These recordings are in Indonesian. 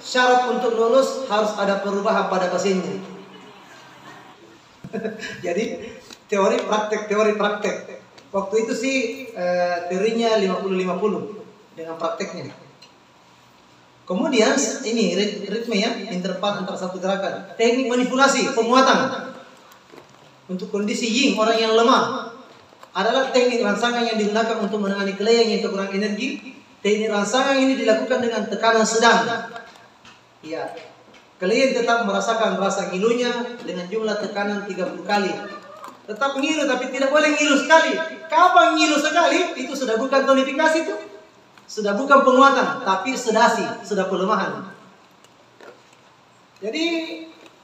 syarat untuk lulus harus ada perubahan pada pasiennya. Jadi teori praktek. Waktu itu sih teorinya 50-50 dengan prakteknya. Kemudian ini ritme ya, interval antara satu gerakan. Teknik manipulasi, penguatan. Untuk kondisi yin, orang yang lemah, adalah teknik rangsangan yang digunakan untuk menangani klien yang kekurangan energi. Teknik rangsangan ini dilakukan dengan tekanan sedang. Ya, klien tetap merasakan rasa ngilunya dengan jumlah tekanan 30 kali. Tetap ngilu tapi tidak boleh ngilu sekali. Kapan ngilu sekali? Itu sudah bukan tonifikasi itu. Sudah bukan penguatan, tapi sedasi, sudah pelemahan. Jadi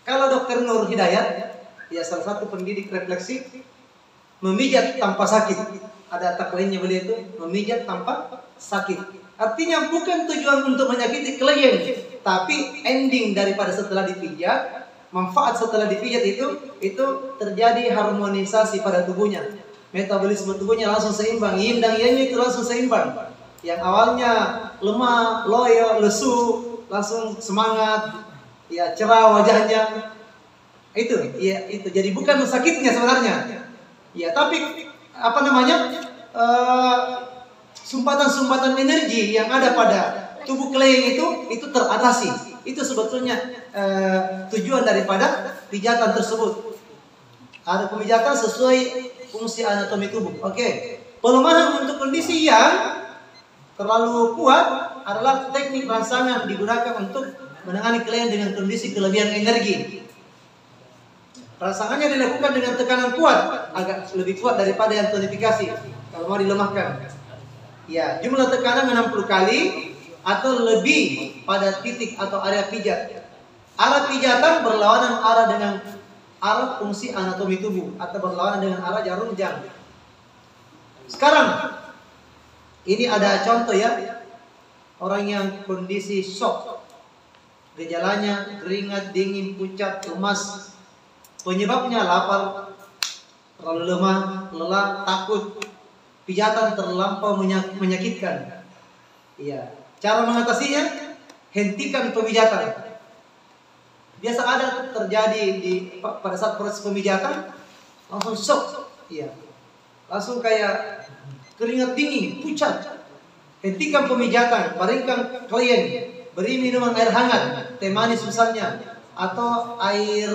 kalau Dr. Nur Hidayat, ya salah satu pendidik refleksi, memijat tanpa sakit. Ada tak lainnya beliau itu, memijat tanpa sakit. Artinya bukan tujuan untuk menyakiti klien, tapi ending daripada setelah dipijat, manfaat setelah dipijat itu terjadi harmonisasi pada tubuhnya. Metabolisme tubuhnya langsung seimbang, yin dan yang itu langsung seimbang. Yang awalnya lemah, loyo, lesu, langsung semangat, ya cerah wajahnya. Itu, ya itu. Jadi bukan sakitnya sebenarnya. Ya, tapi apa namanya? Sumbatan-sumbatan energi yang ada pada tubuh klien itu teratasi. Itu sebetulnya tujuan daripada pijatan tersebut. Ada pemijatan sesuai fungsi anatomi tubuh. Oke. Pelemahan untuk kondisi yang terlalu kuat adalah teknik rangsangan digunakan untuk menangani klien dengan kondisi kelebihan energi. Rangsangannya dilakukan dengan tekanan kuat, agak lebih kuat daripada yang tonifikasi kalau mau dilemahkan. Ya, jumlah tekanan 60 kali atau lebih pada titik atau area pijat. Arah pijatan berlawanan arah dengan arah fungsi anatomi tubuh atau berlawanan dengan arah jarum jam. Sekarang ini ada contoh ya, orang yang kondisi shock, gejalanya keringat, dingin, pucat, lemas, penyebabnya lapar, terlalu lemah, lelah, takut, pijatan terlampau menyakitkan. Iya, cara mengatasinya, hentikan pemijatan. Biasa ada terjadi pada saat proses pemijatan, langsung shock, iya, langsung kayak keringat dingin, pucat. Hentikan pemijatan, baringkan klien, beri minuman air hangat, teh manis misalnya, atau air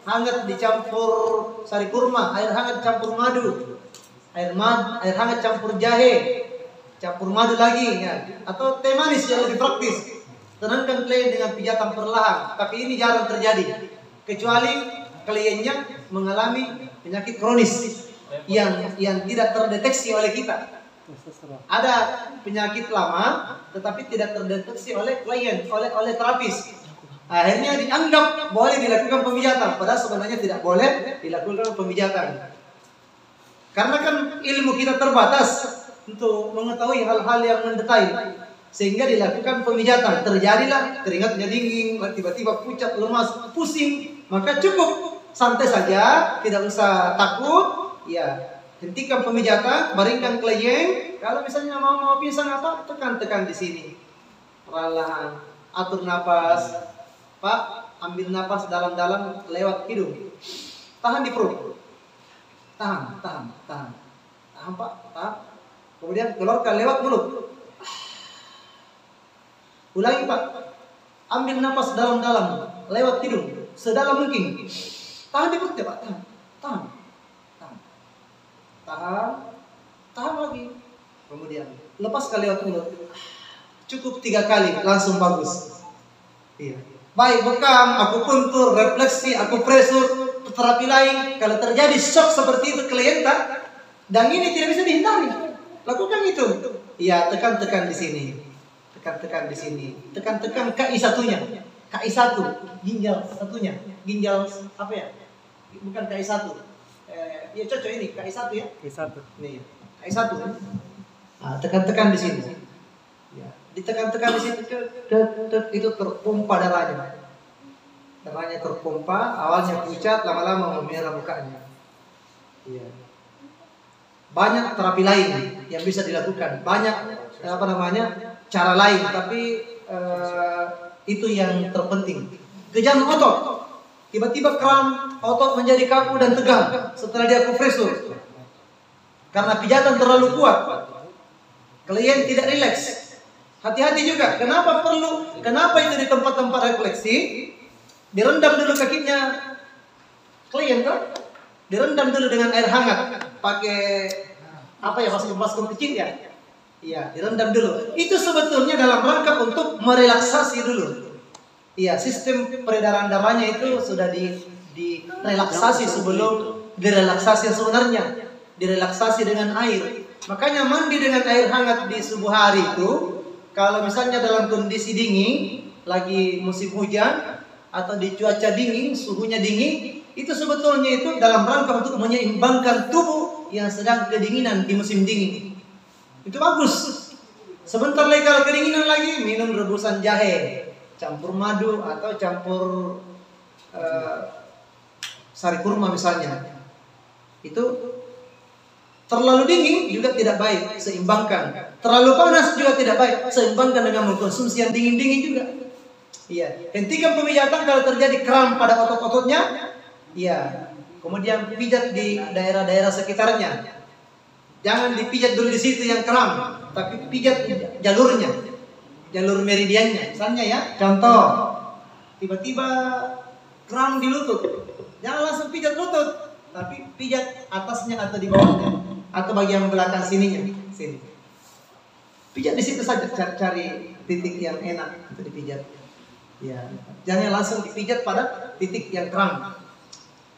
hangat dicampur sari kurma, air hangat campur madu, air hangat campur jahe, campur madu lagi, ya. Atau teh manis yang lebih praktis. Tenangkan klien dengan pijatan perlahan, tapi ini jarang terjadi, kecuali kliennya mengalami penyakit kronis yang tidak terdeteksi oleh kita. Ada penyakit lama tetapi tidak terdeteksi oleh klien, oleh terapis. Akhirnya dianggap boleh dilakukan pemijatan, padahal sebenarnya tidak boleh dilakukan pemijatan. Karena kan ilmu kita terbatas untuk mengetahui hal-hal yang mendetail, sehingga dilakukan pemijatan. Terjadilah keringatnya dingin, tiba-tiba pucat, lemas, pusing, maka cukup santai saja, tidak usah takut. Ya, hentikan pemijatan, baringkan klien. Kalau misalnya mau pingsan apa, tekan di sini. Perlahan, atur napas. Pak, ambil napas dalam-dalam lewat hidung. Tahan di perut. Tahan, Pak, tahan. Kemudian keluarkan lewat mulut. Ulangi, Pak. Ambil napas dalam-dalam lewat hidung, sedalam mungkin. Tahan di perut ya, Pak. Tahan lagi. Kemudian lepaskan lewat mulut. Cukup 3 kali, langsung bagus. Iya. Baik bekam, akupuntur, refleksi, akupresur, terapi lain. Kalau terjadi shock seperti itu klien dan ini tidak bisa dihindari, lakukan itu. Iya, tekan di sini. Tekan di sini. Tekan KI satunya. KI 1, ginjal satunya. Ginjal apa ya? Bukan KI 1. Ya cocok ini, KI 1 ya. KI 1. Nih, KI 1 kan. Nah, tekan di sini. Ya, ditekan di sini itu terpompa darahnya. Darahnya terpompa, awalnya pucat, lama-lama memerah mukanya. Iya. Banyak terapi lain yang bisa dilakukan. Banyak cara lain, tapi Itu yang terpenting. Kejang otot. Tiba-tiba kram, otot menjadi kaku dan tegang setelah dia akupresur. Karena pijatan terlalu kuat. Klien tidak rileks. Hati-hati juga. Kenapa itu di tempat-tempat refleksi? Direndam dulu kakinya klien kan? Direndam dulu dengan air hangat. Pakai baskom kecil ya? Iya, direndam dulu. Itu sebetulnya dalam rangka untuk merelaksasi dulu. Iya, sistem peredaran darahnya itu sudah direlaksasi sebelum direlaksasi yang sebenarnya. Direlaksasi dengan air. Makanya mandi dengan air hangat di subuh hari itu, kalau misalnya dalam kondisi dingin, lagi musim hujan, atau di cuaca dingin, suhunya dingin, itu sebetulnya itu dalam rangka untuk menyeimbangkan tubuh yang sedang kedinginan di musim dingin. Itu bagus. Sebentar lagi kalau kedinginan lagi, minum rebusan jahe, campur madu atau campur sari kurma misalnya. Itu terlalu dingin juga tidak baik, seimbangkan. Terlalu panas juga tidak baik, seimbangkan dengan mengkonsumsi yang dingin-dingin juga. Iya, hentikan pemijatan kalau terjadi kram pada otot-ototnya. Iya, kemudian pijat di daerah-daerah sekitarnya. Jangan dipijat dulu di situ yang kram, tapi pijat jalurnya, jalur meridiannya. Misalnya ya, contoh, tiba-tiba kram di lutut, jangan langsung pijat lutut, tapi pijat atasnya atau di bawahnya, atau bagian belakang sininya, sini. Pijat di situ saja, cari titik yang enak untuk dipijat. Ya, jangan langsung dipijat pada titik yang kram.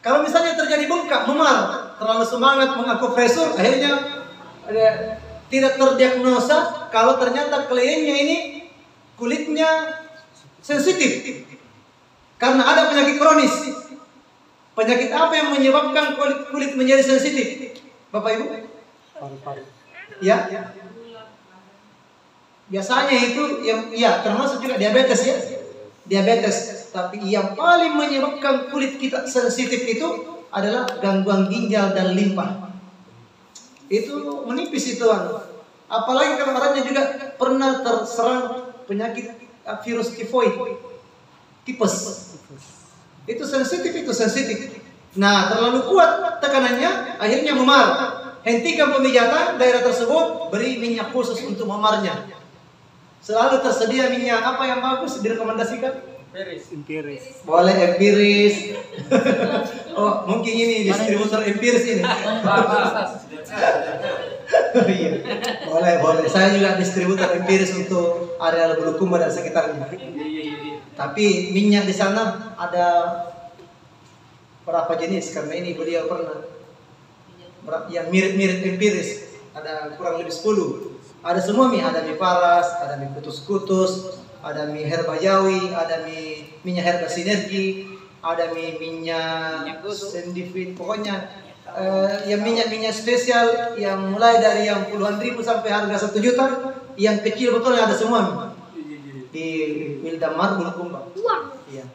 Kalau misalnya terjadi bengkak, memar, terlalu semangat mengakupresur, akhirnya tidak terdiagnosa kalau ternyata kliennya ini kulitnya sensitif karena ada penyakit kronis. Penyakit apa yang menyebabkan kulit menjadi sensitif, Bapak Ibu? Paru-paru. Ya. Biasanya itu yang termasuk juga diabetes ya. Diabetes, tapi yang paling menyebabkan kulit kita sensitif itu adalah gangguan ginjal dan limpa. Itu menipis itu. Apalagi kalau orangnya juga pernah terserang penyakit virus tifoid, tipes. Itu sensitif. Nah, terlalu kuat tekanannya, akhirnya memar. Hentikan pemijatan daerah tersebut, beri minyak khusus untuk memarnya. Selalu tersedia minyak apa yang bagus direkomendasikan? Empiris. Boleh empiris. Oh, mungkin ini distributor empiris ini. Iya. Boleh. Saya juga distributor empiris untuk area Bulukumba dan sekitarnya. Tapi minyak di sana ada berapa jenis? Karena ini beliau pernah yang mirip-mirip empiris. Ada kurang lebih 10. Ada semua mie, ada mie paras, ada mie kutus-kutus, ada mie herba jawi, ada minyak herba sinergi, ada minyak sendifit, pokoknya yang minyak spesial yang mulai dari yang puluhan ribu sampai harga 1 juta, yang kecil betul ada semua di Wildamar Bulukumba. Iya.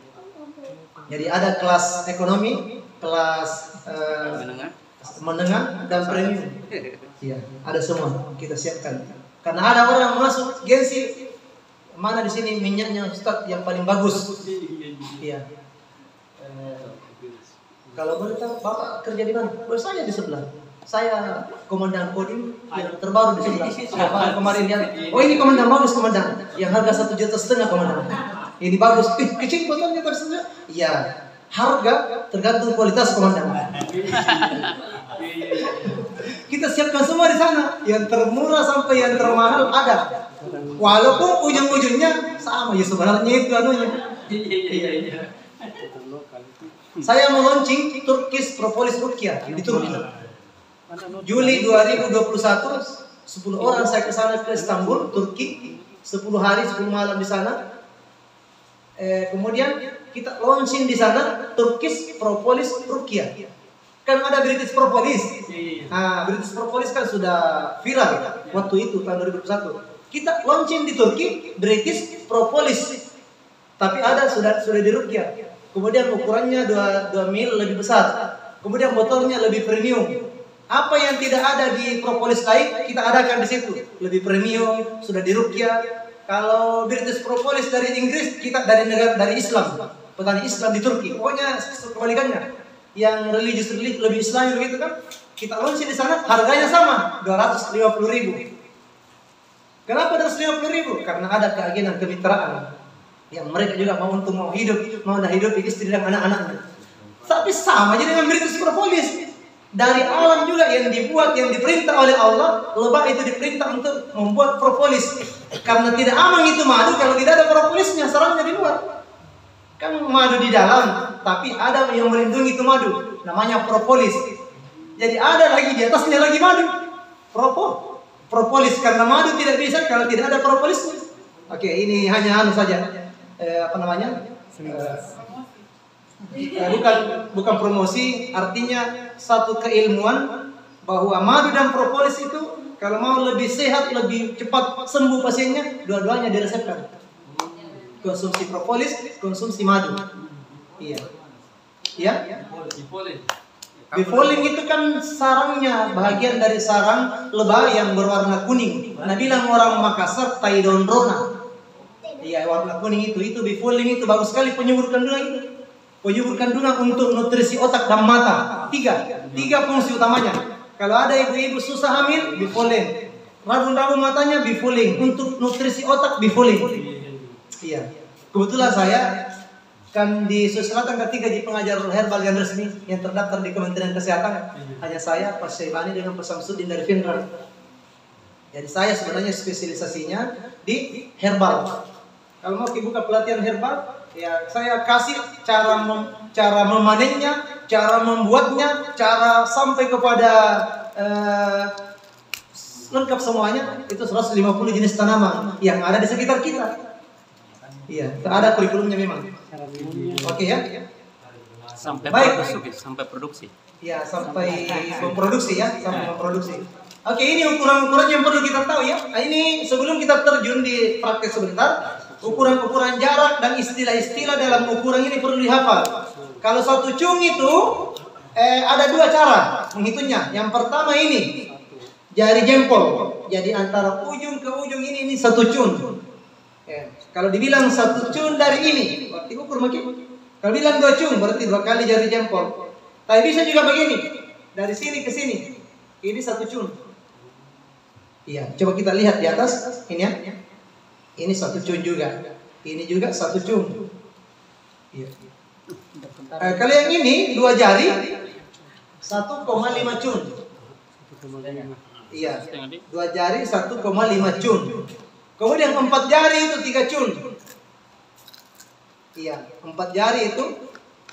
Jadi ada kelas ekonomi, kelas menengah dan premium. Iya, ada semua kita siapkan. Karena ada orang masuk gengsi, mana di sini minyaknya Ustaz yang paling bagus? Iya. Kalau boleh tahu Bapak kerja di mana? Oh, saya di sebelah. Saya komandan Kodim yang terbaru di sebelah. Kemarin yang, oh ini komandan bagus komandan, yang harga 1,5 juta komandan. Ini bagus. Kecil botolnya tersedia. Iya. Harga tergantung kualitas komandan. Kita siapkan semua di sana, yang termurah sampai yang termahal ada. Walaupun ujung-ujungnya sama ya sebenarnya itu anunya. Iya. Saya mau launching Turkish Propolis Ruqyah di Turki. Juli 2021, 10 orang saya ke sana ke Istanbul, Turki, 10 hari 10 malam di sana. Kemudian kita launching di sana Turkish Propolis Ruqyah. Kan ada British Propolis. Nah, British Propolis kan sudah viral waktu itu tahun 2021. Kita launching di Turki British Propolis. Tapi ada sudah di Ruqyah. Kemudian ukurannya 2 mil lebih besar. Kemudian botolnya lebih premium. Apa yang tidak ada di propolis lain kita adakan di situ. Lebih premium, sudah di Ruqyah. Kalau British Propolis dari Inggris, kita dari Islam, petani Islam di Turki. Pokoknya kebalikannya. Yang religius lebih Islami begitu kan? Kita launching di sana, harganya sama, 250.000. Kenapa 250.000? Karena ada keagenan kemitraan yang mereka juga mau hidup istri dan anak-anaknya. Tapi sama aja dengan British Propolis. Dari alam juga yang dibuat, yang diperintah oleh Allah, lebah itu diperintah untuk membuat propolis. Karena tidak aman itu madu kalau tidak ada propolisnya, sarangnya di luar. Kan madu di dalam, tapi ada yang melindungi itu madu, namanya propolis. Jadi ada lagi di atasnya lagi madu, propolis. Karena madu tidak bisa kalau tidak ada propolisnya. Oke, ini hanya saja. Bukan promosi, artinya satu keilmuan bahwa madu dan propolis itu kalau mau lebih sehat, lebih cepat sembuh pasiennya, dua-duanya diresepkan. Konsumsi propolis, konsumsi madu. Iya. Ya? Bifolin itu kan sarangnya, bagian dari sarang lebah yang berwarna kuning. Nah, bilang orang Makassar Taidondrona. Iya, warna kuning itu bifolin itu bagus sekali penyubur kandungan itu. Penyubur kandungan untuk nutrisi otak dan mata. Tiga fungsi utamanya. Kalau ada ibu-ibu susah hamil, bifolin. Rabu-rabu matanya, bifolin. Untuk nutrisi otak, bifolin. Iya. Kebetulan saya kan di Sulawesi Selatan ketiga di pengajar herbal yang resmi yang terdaftar di Kementerian Kesehatan. Hanya saya, Pak Syaibani dengan Pak Samsudin dari Finra. Jadi saya sebenarnya spesialisasinya di herbal. Kalau mau buka pelatihan herbal, ya saya kasih cara memanennya, cara membuatnya, cara sampai kepada lengkap semuanya. Itu 150 jenis tanaman yang ada di sekitar kita. Iya, ada kurikulumnya memang. Oke ya. Sampai produksi. Ya, sampai memproduksi ya, sampai memproduksi. Oke, ini ukuran-ukuran yang perlu kita tahu ya. Ini sebelum kita terjun di praktek sebentar, ukuran-ukuran jarak dan istilah-istilah dalam ukuran ini perlu dihafal. Kalau satu cung itu ada dua cara menghitungnya. Yang pertama ini jari jempol. Jadi antara ujung ke ujung ini satu cung. Kalau dibilang satu cung dari ini, berarti ukur makin. Kalau bilang dua cung, berarti 2 kali jari jempol. Tapi bisa juga begini, dari sini ke sini. Ini satu cung. Iya, coba kita lihat di atas ini ya. Ini satu cung juga. Ini juga satu cung. Iya. Kalau yang ini 2 jari 1,5 cung. Iya. 2 jari 1,5 cung. Kemudian 4 jari itu 3 cung. Iya, 4 jari itu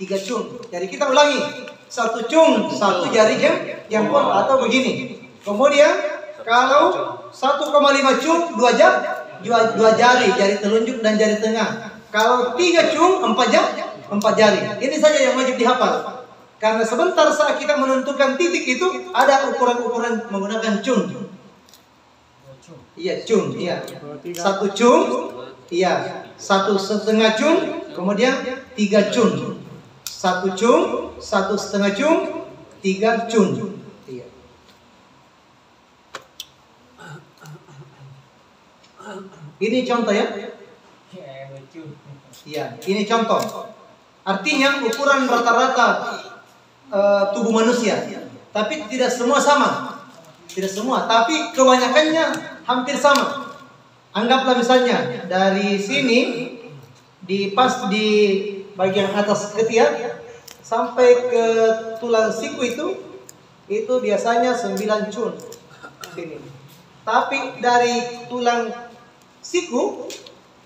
3 cung. Jadi kita ulangi. 1 cung, 1 jari jempol atau begini. Kemudian kalau 1,5 cung 2 jari telunjuk dan jari tengah. Kalau 3 cung 4 jari. Ini saja yang wajib dihafal. Karena sebentar saat kita menentukan titik itu ada ukuran-ukuran menggunakan cung. Iya, cung, iya. 1 cung, iya. 1,5 cung, kemudian 3 cung. 1 cung, 1,5 cung, 3 cung. Iya. Ini contoh ya. Iya, ini contoh. Artinya ukuran rata-rata tubuh manusia. Tapi tidak semua sama. Tidak semua, tapi kebanyakannya hampir sama. Anggaplah misalnya dari sini pas di bagian atas ketiak sampai ke tulang siku itu biasanya 9 cung sini. Tapi dari tulang siku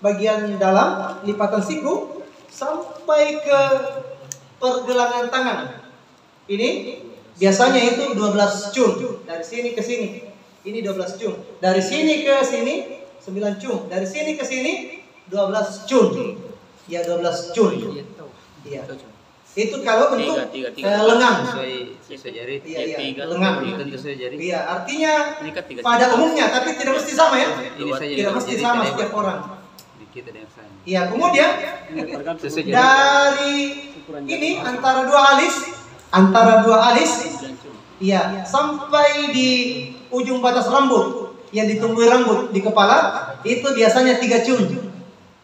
bagian dalam lipatan siku sampai ke pergelangan tangan ini biasanya itu 12 cung. Dari sini ke sini ini 12 cung. Dari sini ke sini 9 cung. Dari sini ke sini 12 cung. Ya 12 cung. Iya. Itu kalau untuk lengan. Sesuai jari. Iya, lengan. Sesuai jari. Iya, artinya pada umumnya tapi tidak mesti sama ya. Tidak mesti sama setiap orang. Dikit ada yang sama. Iya, kemudian dari ini antara dua alis iya sampai di ujung batas rambut yang ditumbuhi rambut di kepala itu biasanya 3 cun.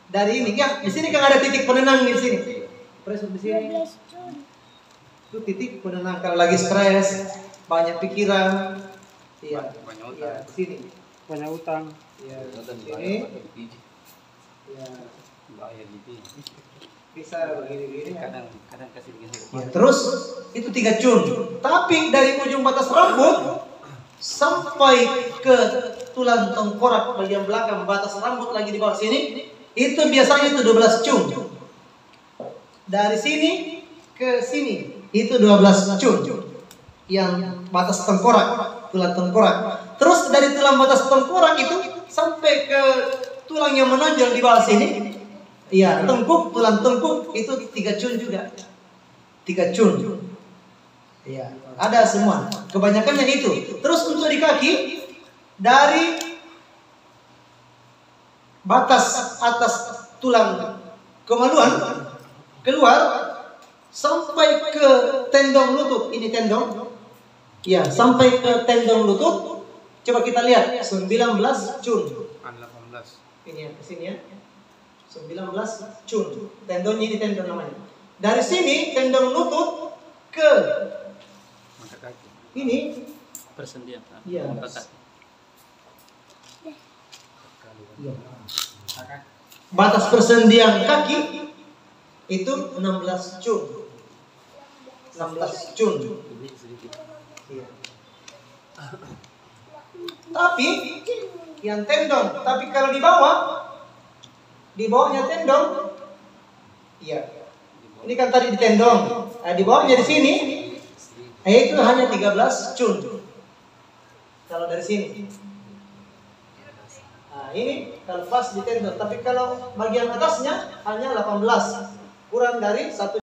Dari ini ya, di sini kan ada titik penenang di sini. Pressure di sini. Itu titik penenang kalau lagi stres, banyak pikiran. Iya. Banyak Iya, utang. di sini. Banyak utang. Iya, di Dan sini. Iya, bahaya gitu. bisa begini-begini. Kadang kasih begini. Ya, terus itu 3 cun. Tapi dari ujung batas rambut sampai ke tulang tengkorak bagian belakang batas rambut lagi di bawah sini, itu biasanya itu 12 cun. Dari sini ke sini itu 12 cun. Yang batas tengkorak, tulang tengkorak. Terus dari tulang batas tengkorak itu sampai ke tulang yang menonjol di bawah sini, iya, tengkuk, tulang tengkuk itu 3 cun juga. 3 cun. Iya, ada semua. Kebanyakannya itu. Terus untuk di kaki dari batas atas tulang kemaluan keluar sampai ke tendon lutut. Ini tendon. Ya, sampai ke tendon lutut. Coba kita lihat 19 cun. 18. Ini ya, ke sini ya. 19 cun. Tendonnya ini tendon namanya. Dari sini tendon lutut ke Mata kaki. ini. Persendian. Iya. Mata kaki. Batas persendian kaki itu 16 cun. 16 cun. Ini sedikit. Iya. Tapi yang tendon, tapi kalau di bawahnya tendon, iya. Ini kan tadi di tendon. Nah, di bawahnya di sini, itu hanya 13 cun. Kalau dari sini. Nah, ini kalau pas di tendon, tapi kalau bagian atasnya hanya 18. Kurang dari 1